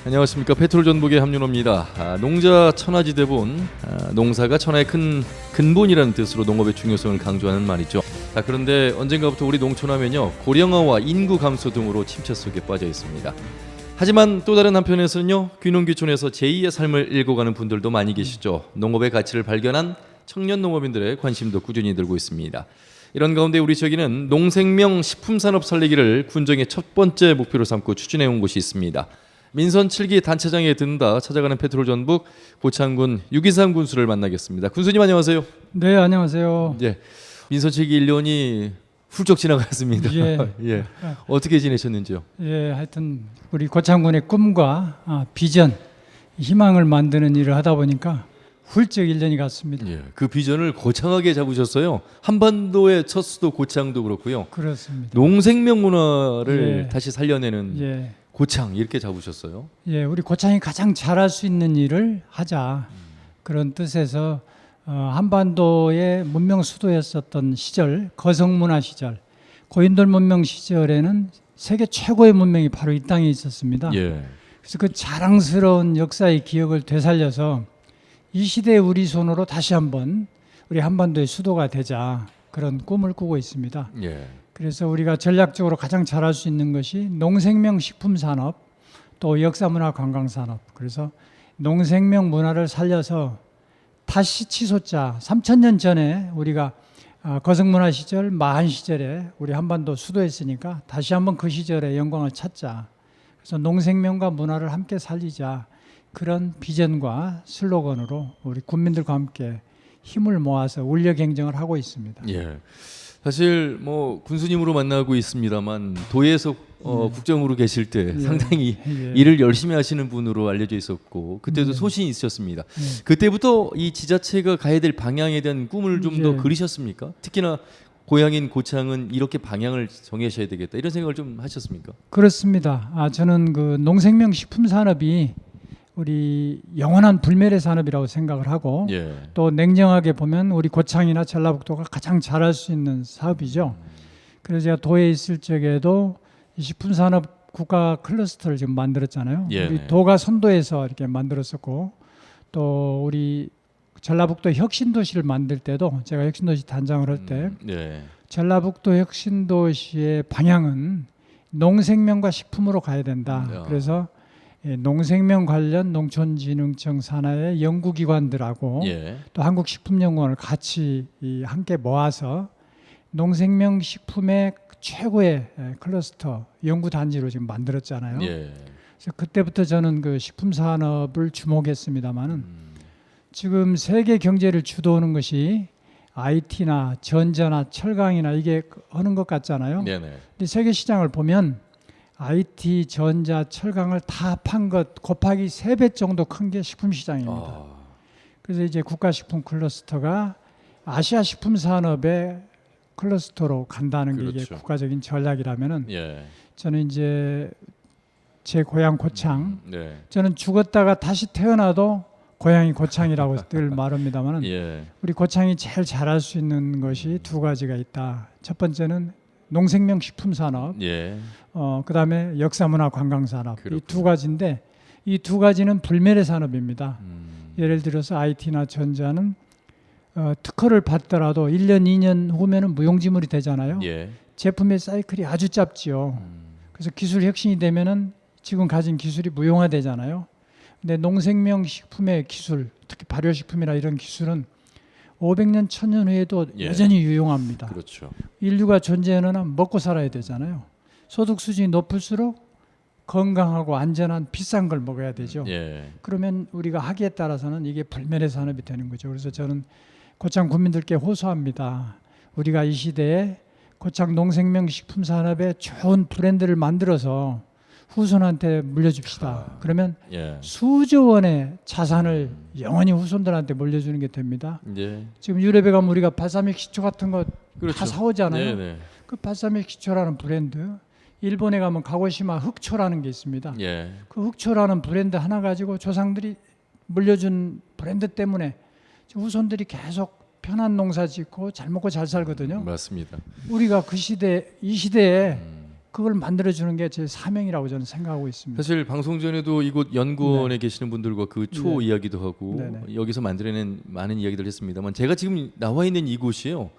안녕하십니까. 페트롤전북의 함윤호입니다. 농자 천하지 대본, 농사가 천하의 큰 근본이라는 뜻으로 농업의 중요성을 강조하는 말이죠. 그런데 언젠가부터 우리 농촌하면요, 고령화와 인구 감소 등으로 침체 속에 빠져 있습니다. 하지만 또 다른 한편에서는요, 귀농귀촌에서 제2의 삶을 읽어가는 분들도 많이 계시죠. 농업의 가치를 발견한 청년 농업인들의 관심도 꾸준히 늘고 있습니다. 이런 가운데 우리 지역에는 농생명 식품산업 살리기를 군정의 첫 번째 목표로 삼고 추진해 온 곳이 있습니다. 민선 7기 단체장에 든다 찾아가는 페트롤전북 고창군 유기상 군수를 만나겠습니다. 군수님 안녕하세요. 네, 안녕하세요. 예, 민선 7기 1년이 훌쩍 지나갔습니다. 예. 예. 어떻게 지내셨는지요? 예, 하여튼 우리 고창군의 꿈과 비전, 희망을 만드는 일을 하다 보니까 훌쩍 1년이 갔습니다. 예. 그 비전을 거창하게 잡으셨어요. 한반도의 첫 수도 고창도 그렇고요. 그렇습니다. 농생명 문화를 예. 다시 살려내는 예, 고창 이렇게 잡으셨어요. 예, 우리 고창이 가장 잘할 수 있는 일을 하자 그런 뜻에서 한반도의 문명 수도였었던 시절, 거성문화 시절, 고인돌 문명 시절에는 세계 최고의 문명이 바로 이 땅에 있었습니다. 예. 그래서 그 자랑스러운 역사의 기억을 되살려서 이 시대의 우리 손으로 다시 한번 우리 한반도의 수도가 되자 그런 꿈을 꾸고 있습니다. 예. 그래서 우리가 전략적으로 가장 잘할 수 있는 것이 농생명 식품 산업, 또 역사문화 관광산업. 그래서 농생명 문화를 살려서 다시 치솟자 3,000년 전에 우리가 거성문화 시절, 마한 시절에 우리 한반도 수도였으니까 다시 한번 그 시절의 영광을 찾자. 그래서 농생명과 문화를 함께 살리자. 그런 비전과 슬로건으로 우리 군민들과 함께 힘을 모아서 울려 경쟁을 하고 있습니다. 예. 사실 뭐 군수님으로 만나고 있습니다만 도에서 국정으로 계실 때 상당히 일을 열심히 하시는 분으로 알려져 있었고 그때도 소신이 있으셨습니다. 그때부터 이 지자체가 가야 될 방향에 대한 꿈을 좀 더 그리셨습니까? 특히나 고향인 고창은 이렇게 방향을 정하셔야 되겠다 이런 생각을 좀 하셨습니까? 그렇습니다. 저는 그 농생명 식품 산업이 우리 영원한 불멸의 산업이라고 생각을 하고 예. 또 냉정하게 보면 우리 고창이나 전라북도가 가장 잘할 수 있는 사업이죠. 그래서 제가 도에 있을 적에도 이 식품산업 국가 클러스터를 지금 만들었잖아요. 예. 우리 도가 선도에서 이렇게 만들었었고 또 우리 전라북도 혁신도시를 만들 때도 제가 혁신도시 단장을 할 때 예. 전라북도 혁신도시의 방향은 농생명과 식품으로 가야 된다. 야. 그래서 농생명 관련 농촌진흥청 산하의 연구기관들하고 예. 또 한국식품연구원을 같이 함께 모아서 농생명 식품의 최고의 클러스터 연구단지로 지금 만들었잖아요. 예. 그래서 그때부터 저는 그 식품 산업을 주목했습니다만은 지금 세계 경제를 주도하는 것이 IT나 전자나 철강이나 이게 하는 것 같잖아요. 네네. 근데 세계 시장을 보면 IT, 전자, 철강을 다 합한 것 곱하기 3배 정도 큰 게 식품 시장입니다. 그래서 이제 국가식품 클러스터가 아시아 식품 산업의 클러스터로 간다는 게 이게 그렇죠. 국가적인 전략이라면은 예. 저는 이제 제 고향 고창, 네. 저는 죽었다가 다시 태어나도 고향이 고창이라고 늘 말합니다만은 예. 우리 고창이 제일 잘할 수 있는 것이 두 가지가 있다. 첫 번째는 농생명 식품 산업, 예. 그다음에 역사문화 관광산업 이 그렇군요. 두 가지인데 이 두 가지는 불멸의 산업입니다. 예를 들어서 IT나 전자는 특허를 받더라도 1년, 2년 후면은 무용지물이 되잖아요. 예. 제품의 사이클이 아주 짧지요. 그래서 기술 혁신이 되면은 지금 가진 기술이 무용화되잖아요. 근데 농생명 식품의 기술, 특히 발효식품이나 이런 기술은 500년, 1000년 후에도 예. 여전히 유용합니다. 그렇죠. 인류가 존재하는 한 먹고 살아야 되잖아요. 소득 수준이 높을수록 건강하고 안전한 비싼 걸 먹어야 되죠. 예. 그러면 우리가 하기에 따라서는 이게 불멸의 산업이 되는 거죠. 그래서 저는 고창 국민들께 호소합니다. 우리가 이 시대에 고창 농생명 식품 산업에 좋은 브랜드를 만들어서 후손한테 물려줍시다. 그러면 예. 수조 원의 자산을 영원히 후손들한테 물려주는 게 됩니다. 예. 지금 유럽에 가면 우리가 발사믹 식초 같은 거 다 그렇죠. 사오잖아요. 네네. 그 발사믹 식초라는 브랜드, 일본에 가면 가고시마 흑초라는 게 있습니다. 예. 그 흑초라는 브랜드 하나 가지고 조상들이 물려준 브랜드 때문에 후손들이 계속 편한 농사 짓고 잘 먹고 잘 살거든요. 맞습니다. 우리가 그 시대, 이 시대에 그걸 만들어주는 게 제 사명이라고 저는 생각하고 있습니다. 사실 방송 전에도 이곳 연구원에 계시는 분들과 그 초 네. 이야기도 하고 네네. 여기서 만들어낸 많은 이야기들을 했습니다만 제가 지금 나와 있는 이곳이요.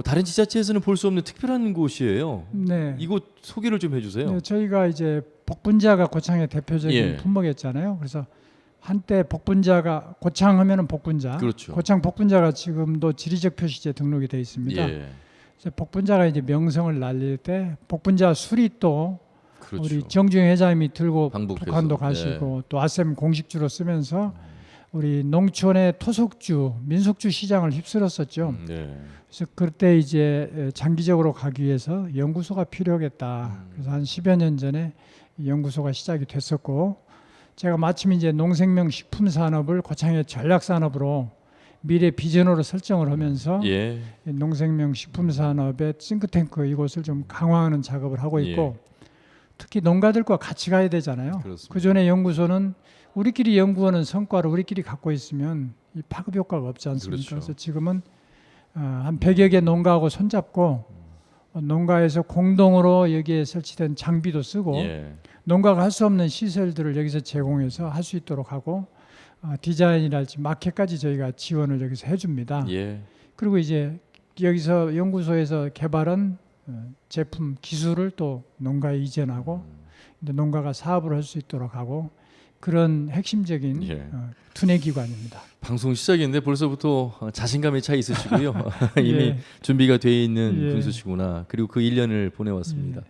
다른 지자체에서는 볼 수 없는 특별한 곳이에요. 네. 이곳 소개를 좀 해주세요. 네, 저희가 이제 복분자가 고창의 대표적인 예. 품목이었잖아요. 그래서 한때 복분자가 고창하면은 복분자, 그렇죠. 고창 복분자가 지금도 지리적 표시지에 등록이 되어 있습니다. 예, 그래서 복분자가 이제 명성을 날릴 때 복분자 술이 또 그렇죠. 우리 정주영 회장님이 들고 방북해서. 북한도 가시고 또 아셈 공식주로 쓰면서 우리 농촌의 토속주, 민속주 시장을 휩쓸었었죠. 네. 그래서 그때 이제 장기적으로 가기 위해서 연구소가 필요하겠다. 그래서 한 10여 년 전에 이 연구소가 시작이 됐었고, 제가 마침 이제 농생명 식품 산업을 고창의 전략 산업으로 미래 비전으로 설정을 하면서 예. 이 농생명 식품 산업의 싱크탱크 이곳을 좀 강화하는 작업을 하고 있고, 특히 농가들과 같이 가야 되잖아요. 그렇습니다. 그 전에 연구소는 우리끼리 연구하는 성과를 우리끼리 갖고 있으면 이 파급 효과가 없지 않습니까? 그렇죠. 그래서 지금은 한 100여 개 농가하고 손잡고 농가에서 공동으로 여기에 설치된 장비도 쓰고 예. 농가가 할 수 없는 시설들을 여기서 제공해서 할 수 있도록 하고 디자인이랄지 마켓까지 저희가 지원을 여기서 해줍니다. 예. 그리고 이제 여기서 연구소에서 개발한 제품 기술을 또 농가에 이전하고 이제 농가가 사업을 할 수 있도록 하고 그런 핵심적인 예. 두뇌 기관입니다. 방송 시작인데 벌써부터 자신감에 차 있으시고요. 이미 예. 준비가 돼 있는 예. 군수시구나. 그리고 그 1년을 보내왔습니다.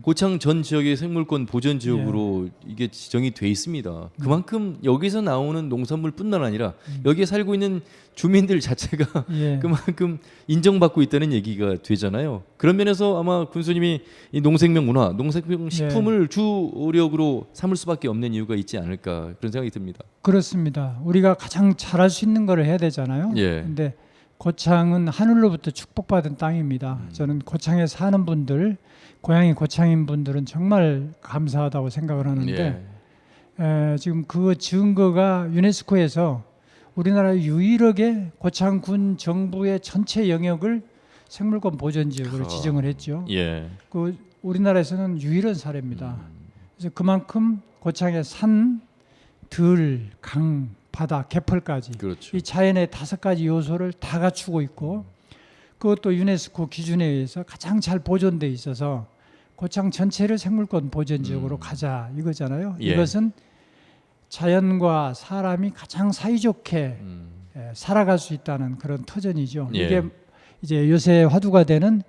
고창 전 지역의 생물권 보전 지역으로 이게 지정이 돼 있습니다. 그만큼 여기서 나오는 농산물뿐만 아니라 여기에 살고 있는 주민들 자체가 예. 그만큼 인정받고 있다는 얘기가 되잖아요. 그런 면에서 아마 군수님이 이 농생명 문화, 농생명 식품을 주력으로 삼을 수밖에 없는 이유가 있지 않을까 그런 생각이 듭니다. 그렇습니다. 우리가 가장 잘할 수 있는 걸 해야 되잖아요. 예. 근데 고창은 하늘로부터 축복받은 땅입니다. 저는 고창에 사는 분들, 고향이 고창인 분들은 정말 감사하다고 생각을 하는데 지금 그 증거가 유네스코에서 우리나라 유일하게 고창군 정부의 전체 영역을 생물권 보전 지역으로 지정을 했죠. 예. 그 우리나라에서는 유일한 사례입니다. 그래서 그만큼 고창의 산, 들, 강, 바다, 개펄까지 그렇죠. 이 자연의 5가지 요소를 다 갖추고 있고 그것도 유네스코 기준에 의해서 가장 잘 보존돼 있어서 고창 전체를 생물권 보전 지역으로 가자 이거잖아요. 예. 이것은 자연과 사람이 가장 사이좋게 살아갈 수 있다는 그런 터전이죠. 예. 이게 이제 요새 화두가 되는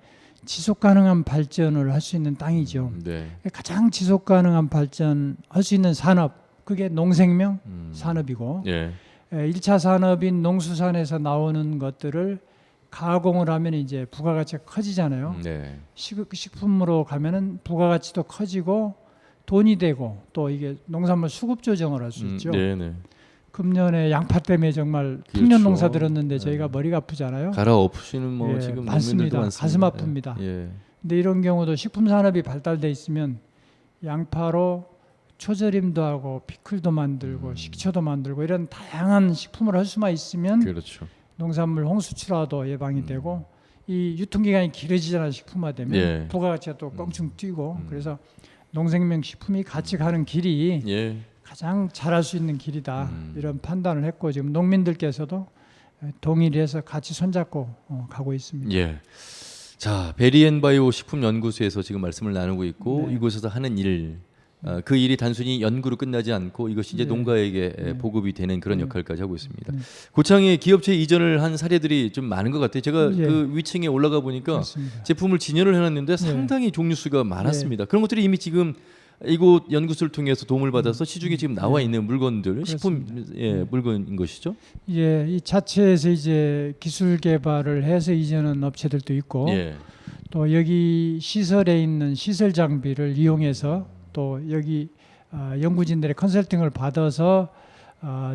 지속 가능한 발전을 할 수 있는 땅이죠. 네. 가장 지속 가능한 발전할 수 있는 산업 그게 농생명 산업이고 예. 1차 산업인 농수산에서 나오는 것들을 가공을 하면 이제 부가가치가 커지잖아요. 네. 식품으로 가면은 부가가치도 커지고 돈이 되고 또 이게 농산물 수급 조정을 할 수 있죠. 네, 네. 금년에 양파 때문에 정말 그렇죠. 풍년 농사 들었는데 저희가 머리가 아프잖아요. 갈아엎으시는 뭐 예, 지금 많습니다. 농민들도 가슴 많습니다. 아픕니다. 예. 근데 이런 경우도 식품 산업이 발달돼 있으면 양파로 초절임도 하고 피클도 만들고 식초도 만들고 이런 다양한 식품을 할 수만 있으면 그렇죠. 농산물 홍수출하도 예방이 되고 이 유통기간이 길어지잖아요. 식품화되면 예. 부가가치가 또 껑충 뛰고 그래서 농생명 식품이 같이 가는 길이 예. 가장 잘할 수 있는 길이다 이런 판단을 했고 지금 농민들께서도 동의를 해서 같이 손잡고 가고 있습니다. 예. 자, 베리앤바이오 식품연구소에서 지금 말씀을 나누고 있고 네. 이곳에서 하는 일, 그 일이 단순히 연구로 끝나지 않고 이것이 이제 네. 농가에게 보급이 되는 그런 역할까지 하고 있습니다. 네. 고창에 기업체 이전을 한 사례들이 좀 많은 것 같아요. 제가 예. 그 위층에 올라가 보니까 그렇습니다. 제품을 진열을 해놨는데 상당히 종류 수가 많았습니다. 그런 것들이 이미 지금 이곳 연구소를 통해서 도움을 받아서 시중에 지금 나와 있는 물건들, 식품 물건인 것이죠. 예, 이 자체에서 이제 기술 개발을 해서 이전한 업체들도 있고 예. 또 여기 시설에 있는 시설 장비를 이용해서 또 여기 연구진들의 컨설팅을 받아서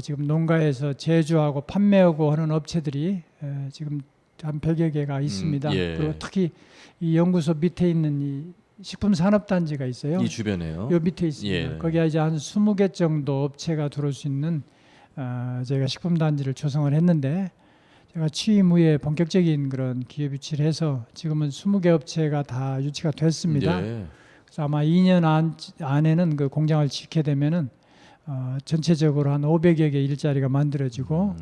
지금 농가에서 제조하고 판매하고 하는 업체들이 지금 한 100여 개가 있습니다. 예. 그리고 특히 이 연구소 밑에 있는 이 식품산업단지가 있어요. 이 주변에요. 요 밑에 있습니다. 예. 거기에 이제 한 20개 정도 업체가 들어올 수 있는 저희가 식품단지를 조성을 했는데 제가 취임 후에 본격적인 그런 기업 유치를 해서 지금은 20개 업체가 다 유치가 됐습니다. 예. 그래서 아마 2년 안에는 그 공장을 짓게 되면은 전체적으로 한 500여 개 일자리가 만들어지고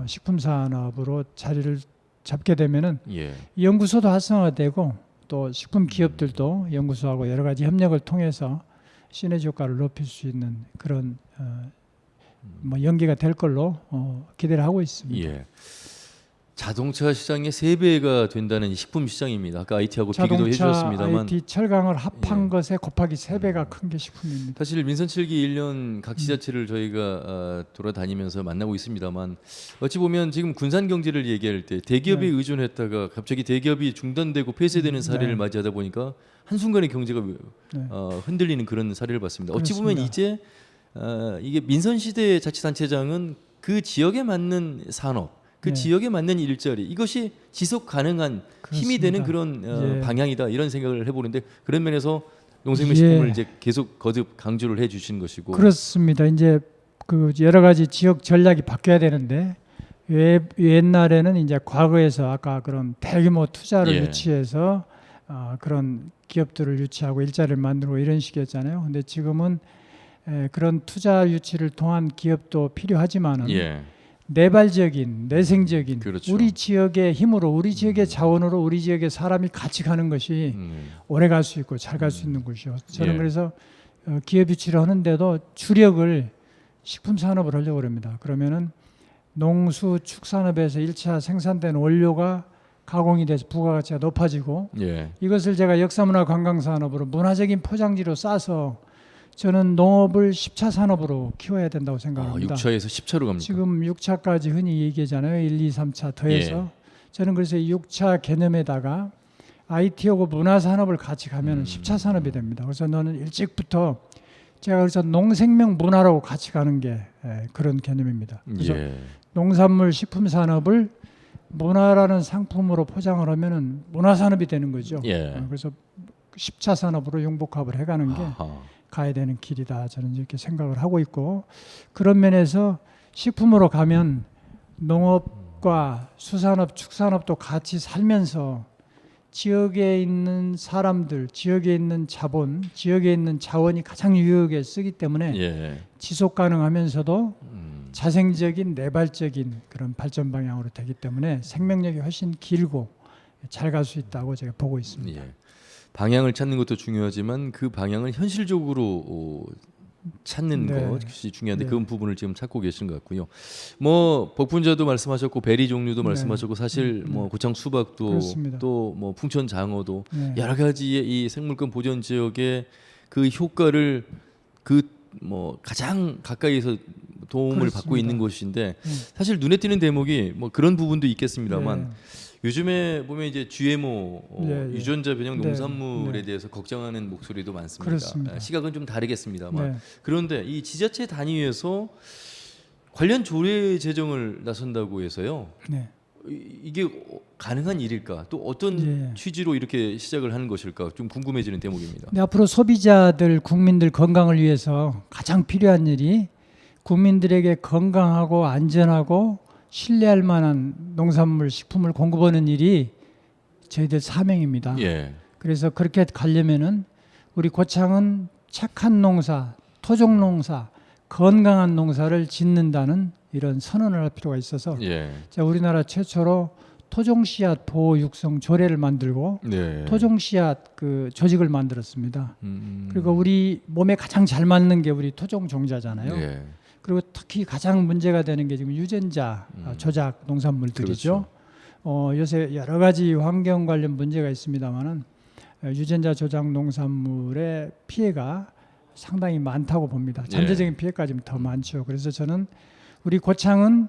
식품 산업으로 자리를 잡게 되면은 예. 연구소도 활성화되고 또 식품 기업들도 연구소하고 여러 가지 협력을 통해서 시너지 효과를 높일 수 있는 그런 뭐 연계가 될 걸로 기대를 하고 있습니다. 예. 자동차 시장의 3배가 된다는 이 식품 시장입니다. 아까 IT하고 비교도 해주셨습니다만 IT 철강을 합한 예. 것에 곱하기 3배가 큰 게 식품입니다. 사실 민선 7기 1년 각 지자체를 저희가 돌아다니면서 만나고 있습니다만 어찌 보면 지금 군산 경제를 얘기할 때 대기업에 네. 의존했다가 갑자기 대기업이 중단되고 폐쇄되는 사례를 네. 맞이하다 보니까 한순간에 경제가 네. 흔들리는 그런 사례를 봤습니다. 어찌 보면 그렇습니다. 이제 이게 민선시대 자치단체장은 그 지역에 맞는 산업 그 네. 지역에 맞는 일자리 이것이 지속 가능한 힘이 그렇습니다. 되는 그런 예. 방향이다 이런 생각을 해보는데 그런 면에서 농생명 예. 식품을 이제 계속 거듭 강조를 해주신 것이고 그렇습니다. 이제 그 여러 가지 지역 전략이 바뀌어야 되는데 옛날에는 이제 과거에서 아까 그런 대규모 투자를 예. 유치해서 그런 기업들을 유치하고 일자리를 만들고 이런 식이었잖아요. 근데 지금은 그런 투자 유치를 통한 기업도 필요하지만은 예. 내발적인 내생적인 그렇죠. 우리 지역의 힘으로 우리 지역의 자원으로 우리 지역의 사람이 같이 가는 것이 오래 갈 수 있고 잘 갈 수 있는 곳이요. 저는 예. 그래서 기업 유치를 하는데도 주력을 식품 산업을 하려고 합니다. 그러면은 농수축산업에서 1차 생산된 원료가 가공이 돼서 부가가치가 높아지고 예. 이것을 제가 역사문화 관광산업으로 문화적인 포장지로 싸서 저는 농업을 10차 산업으로 키워야 된다고 생각합니다. 6차에서 10차로 갑니까? 지금 6차까지 흔히 얘기하잖아요. 1, 2, 3차 더해서. 예. 저는 그래서 6차 개념에다가 IT하고 문화산업을 같이 가면 10차 산업이 됩니다. 그래서 너는 일찍부터 제가 그래서 농생명 문화라고 같이 가는 게 그런 개념입니다. 그래서 예. 농산물 식품 산업을 문화라는 상품으로 포장을 하면은 문화산업이 되는 거죠. 예. 그래서 10차 산업으로 융복합을 해가는 게 아하. 가야 되는 길이다. 저는 이렇게 생각을 하고 있고 그런 면에서 식품으로 가면 농업과 수산업, 축산업도 같이 살면서 지역에 있는 사람들, 지역에 있는 자본, 지역에 있는 자원이 가장 유효하게 쓰기 때문에 예. 지속 가능하면서도 자생적인 내발적인 그런 발전 방향으로 되기 때문에 생명력이 훨씬 길고 잘 갈 수 있다고 제가 보고 있습니다. 예. 방향을 찾는 것도 중요하지만 그 방향을 현실적으로 찾는 네. 것이 중요한데 네. 그 부분을 지금 찾고 계신 것 같고요. 뭐 복분자도 말씀하셨고 베리 종류도 네. 말씀하셨고 사실 뭐 고창 수박도 그렇습니다. 또 뭐 풍천 장어도 네. 여러 가지의 이 생물권 보전 지역의 그 효과를 그 뭐 가장 가까이서 도움을 그렇습니다. 받고 있는 곳인데 사실 눈에 띄는 대목이 뭐 그런 부분도 있겠습니다만 네. 요즘에 보면 이제 GMO 예, 예. 유전자 변형 네, 농산물에 네. 대해서 걱정하는 목소리도 많습니다. 그렇습니다. 시각은 좀 다르겠습니다만 네. 그런데 이 지자체 단위에서 관련 조례 제정을 나선다고 해서요. 네. 이게 가능한 일일까? 또 어떤 예. 취지로 이렇게 시작을 하는 것일까? 좀 궁금해지는 대목입니다. 근데 앞으로 소비자들, 국민들 건강을 위해서 가장 필요한 일이 국민들에게 건강하고 안전하고 신뢰할 만한 농산물, 식품을 공급하는 일이 저희들 사명입니다. 예. 그래서 그렇게 가려면은 우리 고창은 착한 농사, 토종 농사, 건강한 농사를 짓는다는 이런 선언을 할 필요가 있어서 예. 자, 우리나라 최초로 토종 씨앗 보호 육성 조례를 만들고 네. 토종 씨앗 그 조직을 만들었습니다. 음. 그리고 우리 몸에 가장 잘 맞는 게 우리 토종 종자잖아요. 예. 그리고 특히 가장 문제가 되는 게 지금 유전자 조작 농산물들이죠. 그렇죠. 요새 여러 가지 환경 관련 문제가 있습니다만은 유전자 조작 농산물의 피해가 상당히 많다고 봅니다. 잠재적인 피해까지 더 많죠. 그래서 저는 우리 고창은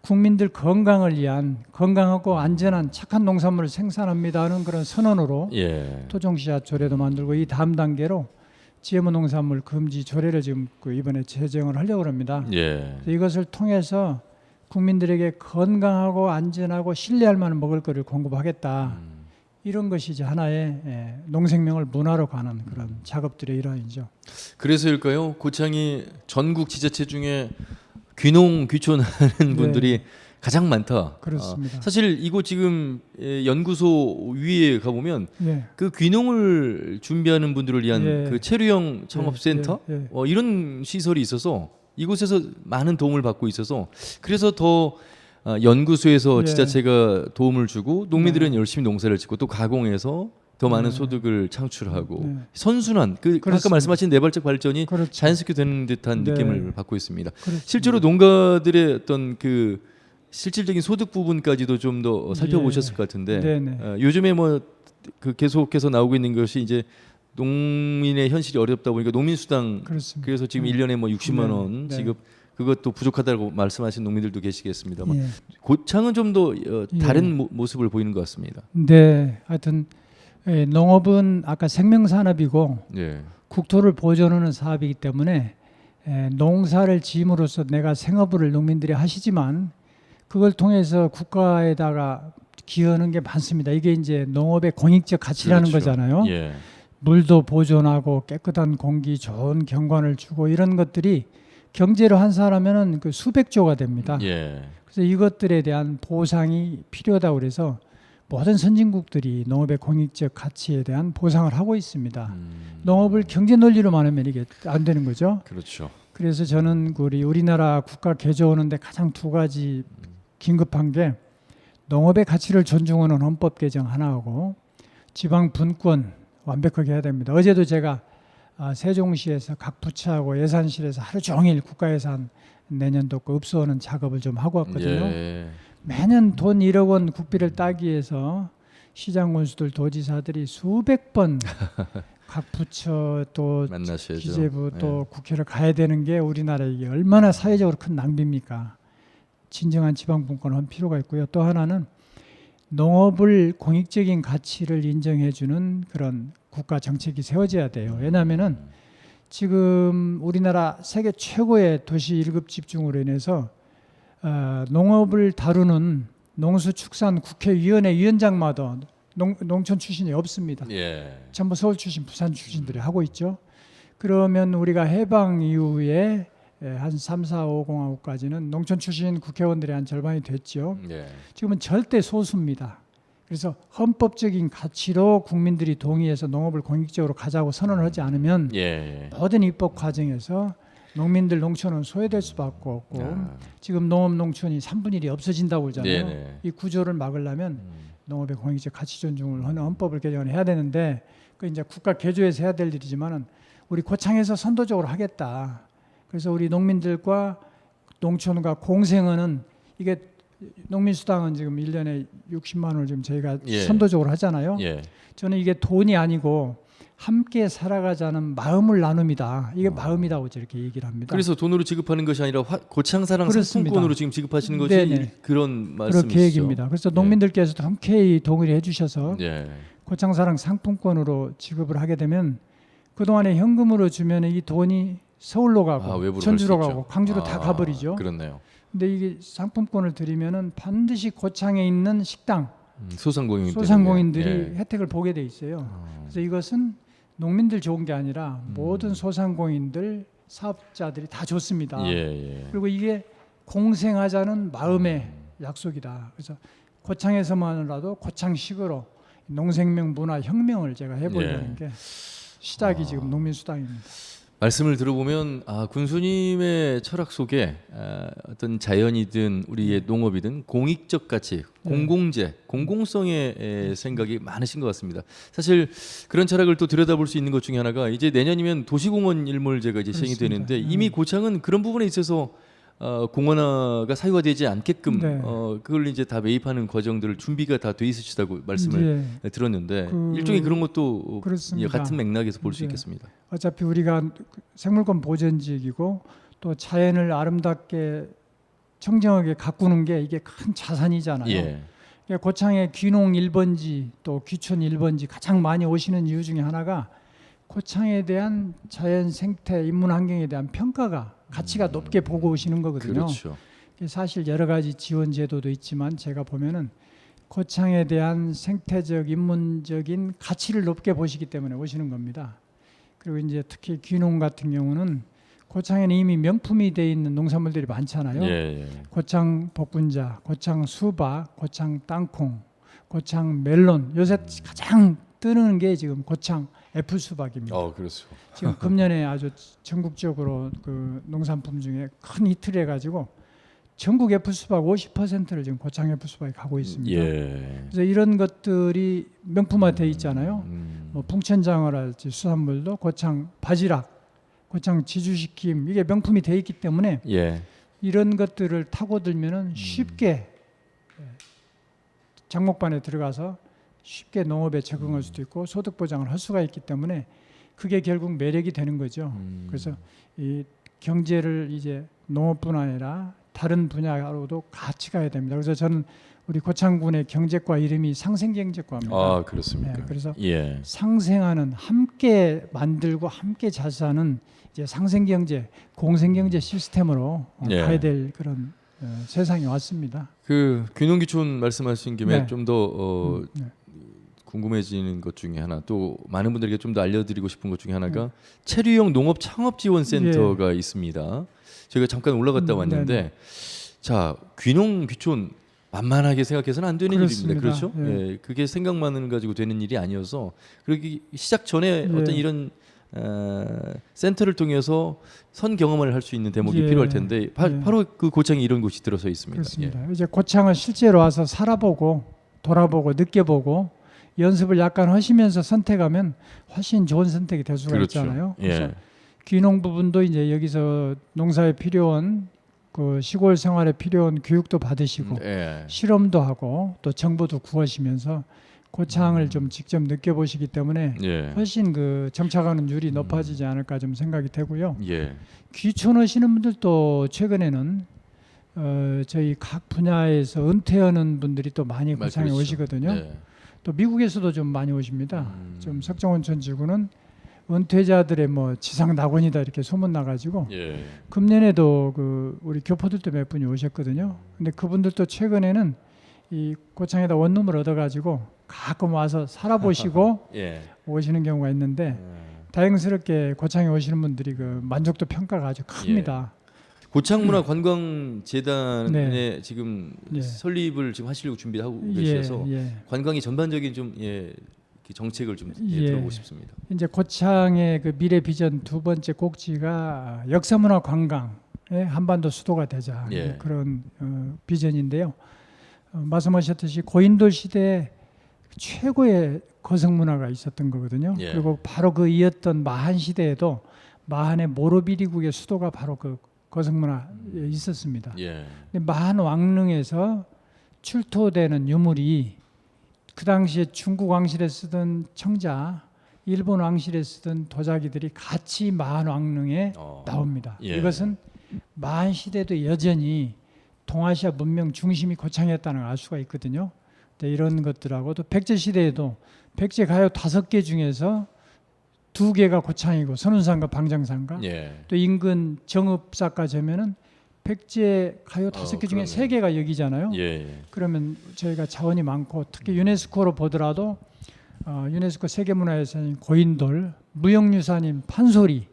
국민들 건강을 위한 건강하고 안전한 착한 농산물을 생산합니다는 그런 선언으로 예. 토종 씨앗 조례도 만들고 이 다음 단계로 GMO 농산물 금지 조례를 지금 이번에 제정을 하려고 합니다. 예. 이것을 통해서 국민들에게 건강하고 안전하고 신뢰할 만한 먹을거리를 공급하겠다. 이런 것이 이제 하나의 농생명을 문화로 가는 그런 작업들의 일환이죠. 그래서일까요? 고창이 전국 지자체 중에 귀농 귀촌하는 분들이 가장 많다. 그렇습니다. 사실 이곳 지금 연구소 위에 가보면 예. 그 귀농을 준비하는 분들을 위한 예. 그 체류형 창업센터 예. 예. 이런 시설이 있어서 이곳에서 많은 도움을 받고 있어서 그래서 더 연구소에서 예. 지자체가 도움을 주고 농민들은 네. 열심히 농사를 짓고 또 가공해서 더 많은 네. 소득을 창출하고 네. 선순환 아까 그렇습니다. 말씀하신 네발적 발전이 그렇죠. 자연스럽게 되는 듯한 네. 느낌을 받고 있습니다. 그렇습니다. 실제로 농가들의 어떤 그 실질적인 소득 부분까지도 좀 더 살펴보셨을 예. 것 같은데 네네. 요즘에 뭐 그 계속해서 나오고 있는 것이 이제 농민의 현실이 어렵다 보니까 농민수당 그렇습니다. 그래서 지금 네. 1년에 뭐 60만 원 네. 지급 그것도 부족하다고 말씀하신 농민들도 계시겠습니다만 예. 고창은 좀 더 다른 예. 모습을 보이는 것 같습니다. 네, 하여튼 농업은 아까 생명산업이고 예. 국토를 보존하는 사업이기 때문에 농사를 지음으로써 내가 생업을 농민들이 하시지만 그걸 통해서 국가에다가 기여하는 게 많습니다. 이게 이제 농업의 공익적 가치라는 그렇죠. 거잖아요. 예. 물도 보존하고 깨끗한 공기, 좋은 경관을 주고 이런 것들이 경제로 환산하면은 그 수백조가 됩니다. 예. 그래서 이것들에 대한 보상이 필요하다고 그래서 모든 선진국들이 농업의 공익적 가치에 대한 보상을 하고 있습니다. 농업을 경제 논리로만 하면 이게 안 되는 거죠. 그렇죠. 그래서 저는 우리나라 국가 개조하는데 가장 두 가지 긴급한 게 농업의 가치를 존중하는 헌법 개정 하나하고 지방 분권 완벽하게 해야 됩니다. 어제도 제가 세종시에서 각 부처하고 예산실에서 하루 종일 국가예산 내년도 거 읍소하는 작업을 좀 하고 왔거든요. 예. 매년 돈 1억 원 국비를 따기 위해서 시장 군수들 도지사들이 수백 번 각 부처 또 만나셔야죠. 기재부 예. 또 국회를 가야 되는 게 우리나라에 이게 얼마나 사회적으로 큰 낭비입니까? 진정한 지방 분권을 할 필요가 있고요. 또 하나는 농업을 공익적인 가치를 인정해주는 그런 국가 정책이 세워져야 돼요. 왜냐하면은 지금 우리나라 세계 최고의 도시 1급 집중으로 인해서 농업을 다루는 농수축산 국회위원회 위원장마다 농촌 출신이 없습니다. 예. 전부 서울 출신, 부산 출신들이 하고 있죠. 그러면 우리가 해방 이후에 한 3, 4, 5 공화국까지는 농촌 출신 국회의원들이 한 절반이 됐죠. 예. 지금은 절대 소수입니다. 그래서 헌법적인 가치로 국민들이 동의해서 농업을 공익적으로 가자고 선언을 하지 않으면 예. 모든 입법 과정에서 농민들 농촌은 소외될 수밖에 없고 지금 농업 농촌이 3분의 1이 없어진다고 그러잖아요. 네네. 이 구조를 막으려면 농업의 공익적 가치 존중을 하는 헌법을 개정을 해야 되는데 그 이제 국가 개조에서 해야 될 일이지만은 우리 고창에서 선도적으로 하겠다. 그래서 우리 농민들과 농촌과 공생하는 이게 농민수당은 지금 1년에 60만 원을 지금 저희가 예. 선도적으로 하잖아요. 예. 저는 이게 돈이 아니고 함께 살아가자는 마음을 나눔이다. 이게 마음이라고 저렇게 얘기를 합니다. 그래서 돈으로 지급하는 것이 아니라 고창사랑 그렇습니다. 상품권으로 지금 지급하시는 것이 네네. 그런 그런 말씀이시죠. 계획입니다. 그래서 농민들께서도 흔쾌히 동의를 해주셔서 예. 고창사랑 상품권으로 지급을 하게 되면 그동안에 현금으로 주면 이 돈이 서울로 가고 외부로 전주로 갈수 가고 있죠. 광주로 다 가버리죠. 그렇네요. 근데 이게 상품권을 드리면은 반드시 고창에 있는 식당 소상공인들이 예. 혜택을 보게 돼 있어요. 그래서 이것은 농민들 좋은 게 아니라 모든 소상공인들 사업자들이 다 좋습니다. 예. 그리고 이게 공생하자는 마음의 약속이다. 그래서 고창에서만이라도 고창식으로 농생명 문화 혁명을 제가 해보려는 게 시작이 지금 농민수당입니다. 말씀을 들어보면 군수님의 철학 속에 어떤 자연이든 우리의 농업이든 공익적 가치, 공공재, 공공성의 생각이 많으신 것 같습니다. 사실 그런 철학을 또 들여다볼 수 있는 것 중에 하나가 이제 내년이면 도시공원 일몰제가 이제 시행이 그렇습니다. 되는데 이미 고창은 그런 부분에 있어서 공원화가 사유화되지 않게끔 네. 그걸 이제 다 매입하는 과정들을 준비가 다 돼 있으시다고 말씀을 들었는데 일종의 그런 것도 그렇습니다. 같은 맥락에서 볼 수 이제 있겠습니다. 어차피 우리가 생물권 보전지역이고 또 자연을 아름답게 청정하게 가꾸는 게 이게 큰 자산이잖아요. 예. 그러니까 고창의 귀농 1번지 또 귀촌 1번지 가장 많이 오시는 이유 중에 하나가 고창에 대한 자연 생태 인문 환경에 대한 평가가 가치가 높게 보고 오시는 거거든요. 그렇죠. 사실 여러 가지 지원 제도도 있지만 제가 보면은 고창에 대한 생태적 인문적인 가치를 높게 보시기 때문에 오시는 겁니다. 그리고 이제 특히 귀농 같은 경우는 고창에는 이미 명품이 돼 있는 농산물들이 많잖아요. 예, 예. 고창 볶은자, 고창 수박, 고창 땅콩, 고창 멜론. 요새 가장 뜨는 게 지금 고창 애플 수박입니다. 그렇죠. 지금 금년에 아주 전국적으로 그 농산품 중에 큰 히트를 해가지고 전국 애플 수박 50%를 지금 고창 애플 수박이 가고 있습니다. 예. 그래서 이런 것들이 명품화돼 있잖아요. 음. 뭐 풍천장어랄지 수산물도 고창 바지락, 고창 지주식김 이게 명품이 돼 있기 때문에 예. 이런 것들을 타고 들면은 쉽게 장목반에 들어가서 쉽게 농업에 적응할 수도 있고 소득 보장을 할 수가 있기 때문에 그게 결국 매력이 되는 거죠. 그래서 이 경제를 이제 농업뿐 아니라 다른 분야로도 같이 가야 됩니다. 그래서 저는 우리 고창군의 경제과 이름이 상생경제과입니다. 그렇습니까? 네, 그래서 예. 상생하는 함께 만들고 함께 잘 사는 이제 상생경제, 공생경제 시스템으로 예. 가야 될 그런 세상이 왔습니다. 그 귀농귀촌 말씀하신 김에 네. 좀 더 네. 궁금해지는 것 중에 하나, 또 많은 분들에게 좀 더 알려드리고 싶은 것 중에 하나가 체류형 농업 창업 지원 센터가 있습니다. 제가 잠깐 올라갔다 왔는데, 네네. 자, 귀농귀촌 만만하게 생각해서는 안 되는 그렇습니다. 일입니다. 그렇죠? 예. 예, 그게 생각만을 가지고 되는 일이 아니어서, 그러기 시작 전에 예. 어떤 이런 센터를 통해서 선 경험을 할 수 있는 대목이 예. 필요할 텐데 예. 바로 그 고창에 이런 곳이 들어서 있습니다. 그렇습니다. 이제 고창을 실제로 와서 살아보고 돌아보고 느껴보고 연습을 약간 하시면서 선택하면 훨씬 좋은 선택이 될 수가 그렇죠. 있잖아요. 예. 그래서 귀농 부분도 이제 여기서 농사에 필요한 그 시골 생활에 필요한 교육도 받으시고 예. 실험도 하고 또 정보도 구하시면서 고창을 좀 직접 느껴보시기 때문에 예. 훨씬 그 정착하는 율이 높아지지 않을까 좀 생각이 되고요. 예. 귀촌하시는 분들도 최근에는 저희 각 분야에서 은퇴하는 분들이 또 많이 고창에 그렇죠. 오시거든요. 네. 또 미국에서도 좀 많이 오십니다. 좀 석정원천 지구는 은퇴자들의 뭐 지상 낙원이다 이렇게 소문 나가지고 예. 금년에도 그 우리 교포들도 몇 분이 오셨거든요. 근데 그분들도 최근에는 이 고창에다 원룸을 얻어가지고 가끔 와서 살아보시고 예. 오시는 경우가 있는데 다행스럽게 고창에 오시는 분들이 그 만족도 평가가 아주 큽니다. 고창문화관광재단에 네. 지금 예. 설립을 지금 하시려고 준비하고 계셔서 예. 관광이 전반적인 좀 이렇게 정책을 좀 예. 들어보고 싶습니다. 이제 고창의 그 미래 비전 두 번째 꼭지가 역사문화 관광의 한반도 수도가 되자 예. 그런 비전인데요. 말씀하셨듯이 고인돌 시대에 최고의 거성문화가 있었던 거거든요. 예. 그리고 바로 그 이었던 마한 시대에도 마한의 모로비리국의 수도가 바로 그 거성문화에 있었습니다. 예. 근데 마한 왕릉에서 출토되는 유물이 그 당시에 중국 왕실에 쓰던 청자, 일본 왕실에 쓰던 도자기들이 같이 마한 왕릉에 나옵니다. 예. 이것은 마한 시대도 여전히 동아시아 문명 중심이 고창이었다는 걸 알 수가 있거든요. 근데 이런 것들하고 또 백제 시대에도 백제 가요 5개 중에서 2개가 고창이고 선운산과 방장산과 예. 또 인근 정읍사까 되면은 백제 가요 5개 중에 그러네요. 3개가 여기잖아요. 예. 그러면 저희가 자원이 많고 특히 유네스코로 보더라도 유네스코 세계문화유산인 고인돌, 무형유산인 판소리,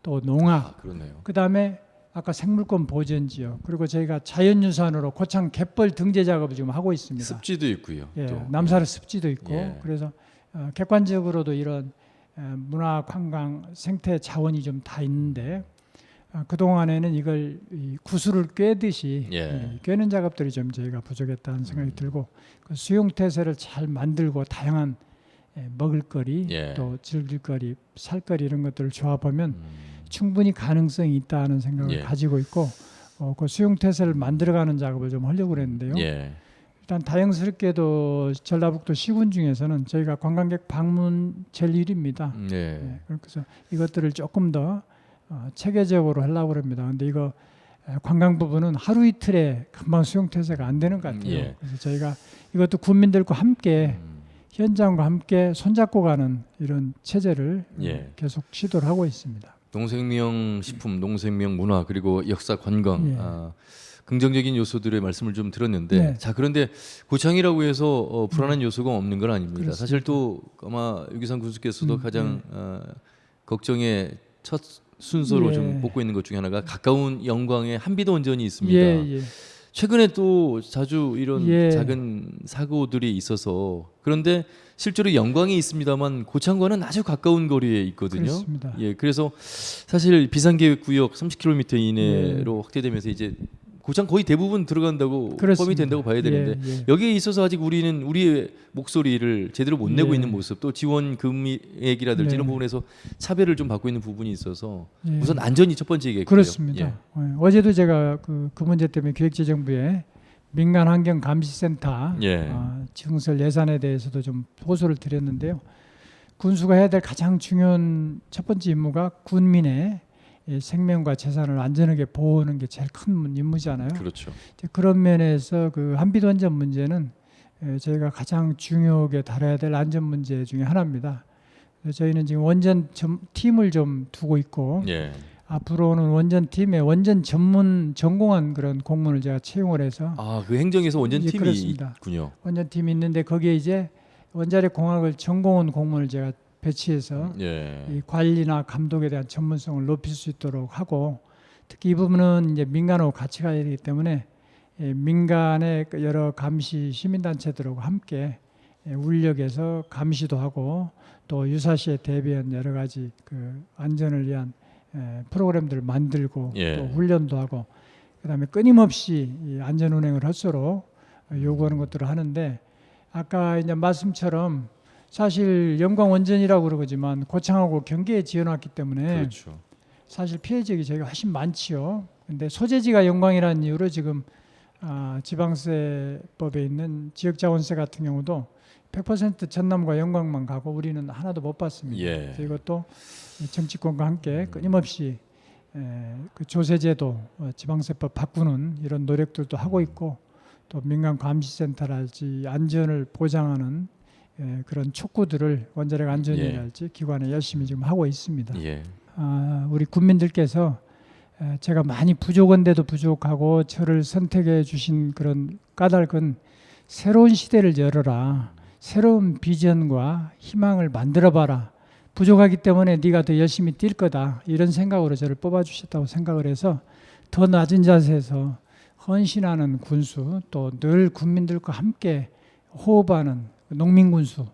또 농악, 그러네요. 그다음에 아까 생물권 보전지역, 그리고 저희가 자연유산으로 고창 갯벌 등재 작업을 지금 하고 있습니다. 습지도 있고요. 예, 또. 남사르 습지도 있고 예. 그래서 객관적으로도 이런 문화 관광 생태 자원이 좀 다 있는데 그 동안에는 이걸 이 구슬을 꿰듯이 예. 꿰는 작업들이 좀 저희가 부족했다는 생각이 들고 그 수용태세를 잘 만들고 다양한 먹을거리 예. 또 즐길거리 살거리 이런 것들을 조합하면 충분히 가능성이 있다는 생각을 예. 가지고 있고 그 수용태세를 만들어가는 작업을 좀 하려고 그랬는데요. 예. 일단 다행스럽게도 전라북도 시군 중에서는 저희가 관광객 방문 제일 1위입니다. 예. 그래서 이것들을 조금 더 체계적으로 하려고 합니다. 근데 이거 관광 부분은 하루 이틀에 금방 수용태세가 안 되는 것 같아요. 예. 그래서 저희가 이것도 군민들과 함께 현장과 함께 손잡고 가는 이런 체제를 예. 계속 시도를 하고 있습니다. 농생명 식품, 농생명 문화 그리고 역사 관광 예. 긍정적인 요소들의 말씀을 좀 들었는데 네. 자 그런데 고창이라고 해서 불안한 요소가 없는 건 아닙니다. 그렇습니다. 사실 또 아마 유기상 군수께서도 네. 가장 걱정의 첫 순서로 예. 좀 뽑고 있는 것 중에 하나가 가까운 영광의 한비도 원전이 있습니다. 예. 최근에 또 자주 이런 예. 작은 사고들이 있어서 그런데 실제로 영광이 있습니다만 고창과는 아주 가까운 거리에 있거든요. 그렇습니다. 예, 그래서 사실 비상계획 구역 30km 이내로 확대되면서 이제 고창 거의 대부분 들어간다고 그렇습니다. 포함이 된다고 봐야 되는데 예. 여기에 있어서 아직 우리는 우리의 목소리를 제대로 못 내고 예. 있는 모습, 또 지원 금액이라든지 네. 이런 부분에서 차별을 좀 받고 있는 부분이 있어서 예. 우선 안전이 첫 번째겠고요. 그렇습니다. 예. 어제도 제가 그 문제 때문에 기획재정부에 민간환경감시센터 예. 증설 예산에 대해서도 좀 호소를 드렸는데요. 군수가 해야 될 가장 중요한 첫 번째 임무가 군민의 생명과 재산을 안전하게 보호하는 게 제일 큰 임무잖아요. 그렇죠. 이제 그런 면에서 그 한비도 안전 문제는 저희가 가장 중요하게 다뤄야 될 안전 문제 중에 하나입니다. 그래서 저희는 지금 원전 팀을 좀 두고 있고 예. 앞으로는 원전 팀에 원전 전공한 그런 공무원을 제가 채용을 해서 그 행정에서 원전 예, 팀이 그렇습니다. 있군요. 원전 팀이 있는데 거기에 이제 원자력 공학을 전공한 공무원을 제가 배치해서 예. 이 관리나 감독에 대한 전문성을 높일 수 있도록 하고 특히 이 부분은 이제 민간하고 같이 가야 되기 때문에 민간의 여러 감시 시민단체들하고 함께 울력에서 감시도 하고 또 유사시에 대비한 여러 가지 그 안전을 위한 프로그램들을 만들고 예. 또 훈련도 하고 그다음에 끊임없이 이 안전 운행을 할수록 요구하는 것들을 하는데 아까 이제 말씀처럼 사실 영광 원전이라고 그러지만 고창하고 경계에 지어놨기 때문에 그렇죠. 사실 피해 지역이 저희가 훨씬 많지요. 근데 소재지가 영광이라는 이유로 지금 지방세법에 있는 지역자원세 같은 경우도 100% 전남과 영광만 가고 우리는 하나도 못 받습니다. 예. 그래서 이것도 정치권과 함께 끊임없이 그 조세제도 지방세법 바꾸는 이런 노력들도 하고 있고 또 민간 감시센터랄지 안전을 보장하는 그런 촉구들을 원자력 안전이랄지 기관에 열심히 지금 하고 있습니다. 예. 우리 국민들께서 제가 많이 부족한데도 부족하고 저를 선택해 주신 그런 까닭은 새로운 시대를 열어라. 새로운 비전과 희망을 만들어봐라. 부족하기 때문에 네가 더 열심히 뛸 거다. 이런 생각으로 저를 뽑아주셨다고 생각을 해서 더 낮은 자세에서 헌신하는 군수 또 늘 국민들과 함께 호흡하는 농민군수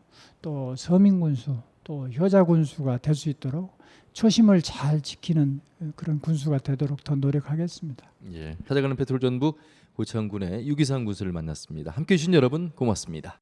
또 서민군수 또 효자군수가 될 수 있도록 초심을 잘 지키는 그런 군수가 되도록 더 노력하겠습니다. 예. 찾아가는 페트롤 전북 고창군의 유기상 군수를 만났습니다. 함께해 주신 여러분 고맙습니다.